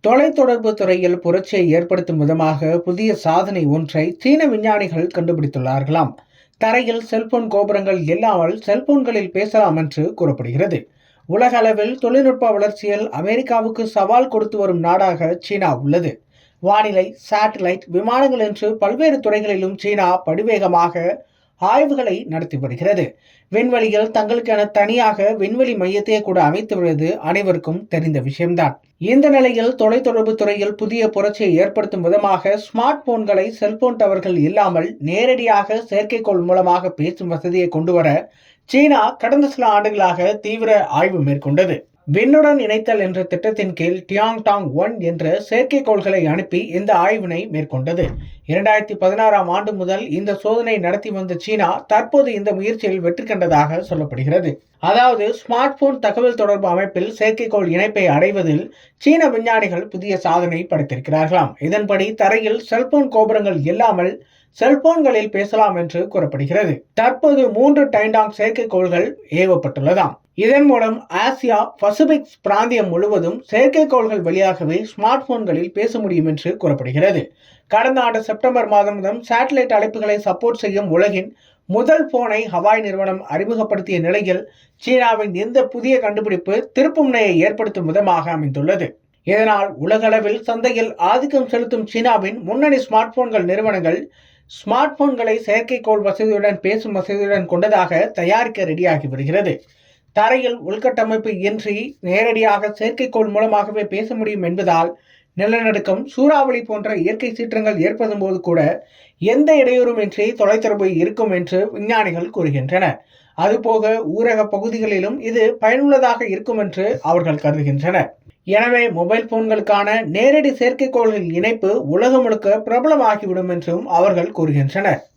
தொலைத்தொடர்பு துறையில் புரட்சியை ஏற்படுத்தும் விதமாக புதிய சாதனை ஒன்றை சீன விஞ்ஞானிகள் கண்டுபிடித்துள்ளார்களாம். தரையில் செல்போன் கோபுரங்கள் இல்லாமல் செல்போன்களில் பேசலாம் என்று கூறப்படுகிறது. உலக அளவில் தொழில்நுட்ப வளர்ச்சியில் அமெரிக்காவுக்கு சவால் கொடுத்து வரும் நாடாக சீனா உள்ளது. வானிலை, சேட்டலைட், விமானங்கள் என்று பல்வேறு துறைகளிலும் சீனா படிவேகமாக ஆய்வுகளை நடத்தி வருகிறது. விண்வெளியில் தங்களுக்கென தனியாக விண்வெளி மையத்தையே கூட அமைத்து வருவது அனைவருக்கும் தெரிந்த விஷயம்தான். இந்த நிலையில் தொலைத்தொடர்பு துறையில் புதிய புரட்சியை ஏற்படுத்தும் விதமாக ஸ்மார்ட் போன்களை செல்போன் டவர்கள் இல்லாமல் நேரடியாக செயற்கைக்கோள் மூலமாக பேசும் வசதியை கொண்டுவர சீனா கடந்த சில ஆண்டுகளாக தீவிர ஆய்வு மேற்கொண்டது. விண்ணுடன் இணைத்தல் என்ற திட்டத்தின் கீழ் டியாங்டாங் 1 என்ற செயற்கைக்கோள்களை அனுப்பி இந்த ஆய்வினை மேற்கொண்டது. 2016ஆம் ஆண்டு முதல் இந்த சோதனை நடத்தி வந்த சீனா தற்போது இந்த முயற்சியில் வெற்றி கண்டதாக சொல்லப்படுகிறது. அதாவது ஸ்மார்ட் போன் தகவல் தொடர்பு அமைப்பில் செயற்கைக்கோள் இணைப்பை அடைவதில் சீன விஞ்ஞானிகள் புதிய சாதனை படைத்திருக்கிறார்களாம். இதன்படி தரையில் செல்போன் கோபுரங்கள் இல்லாமல் செல்போன்களில் பேசலாம் என்று கூறப்படுகிறது. தற்போது 3 டைண்டாங் செயற்கைக்கோள்கள் ஏவப்பட்டுள்ளதாம். இதன் மூலம் ஆசியா பசிபிக் பிராந்தியம் முழுவதும் செயற்கைக்கோள்கள் வழியாகவே ஸ்மார்ட் போன்களில் பேச முடியும் என்று கூறப்படுகிறது. கடந்த ஆண்டு செப்டம்பர் மாதம் முதல் சேட்டலைட் அழைப்புகளை சப்போர்ட் செய்யும் உலகின் முதல் போனை ஹவாய் நிறுவனம் அறிமுகப்படுத்திய நிலையில் சீனாவின் இந்த புதிய கண்டுபிடிப்பு திருப்புமுனையை ஏற்படுத்தும் விதமாக அமைந்துள்ளது. இதனால் உலகளவில் சந்தையில் ஆதிக்கம் செலுத்தும் சீனாவின் முன்னணி ஸ்மார்ட் போன்கள் நிறுவனங்கள் ஸ்மார்ட் போன்களை செயற்கைக்கோள் வசதியுடன் பேசும் வசதியுடன் கொண்டதாக தயாரிக்க ரெடியாகி வருகிறது. தரையில் உள்கட்டமைப்பு இன்றி நேரடியாக செயற்கைக்கோள் மூலமாகவே பேச முடியும் என்பதால் நிலநடுக்கம், சூறாவளி போன்ற இயற்கை சீற்றங்கள் ஏற்படும் போது கூட எந்த இடையூறுமின்றி தொலைத்தொடர்பு இருக்கும் என்று விஞ்ஞானிகள் கூறுகின்றனர். அதுபோக ஊரக பகுதிகளிலும் இது பயனுள்ளதாக இருக்கும் என்று அவர்கள் கருதுகின்றனர். எனவே மொபைல் போன்களுக்கான நேரடி செயற்கைக்கோள்கள் இணைப்பு உலகம் முழுக்க பிரபலமாகிவிடும் என்றும் அவர்கள் கூறுகின்றனர்.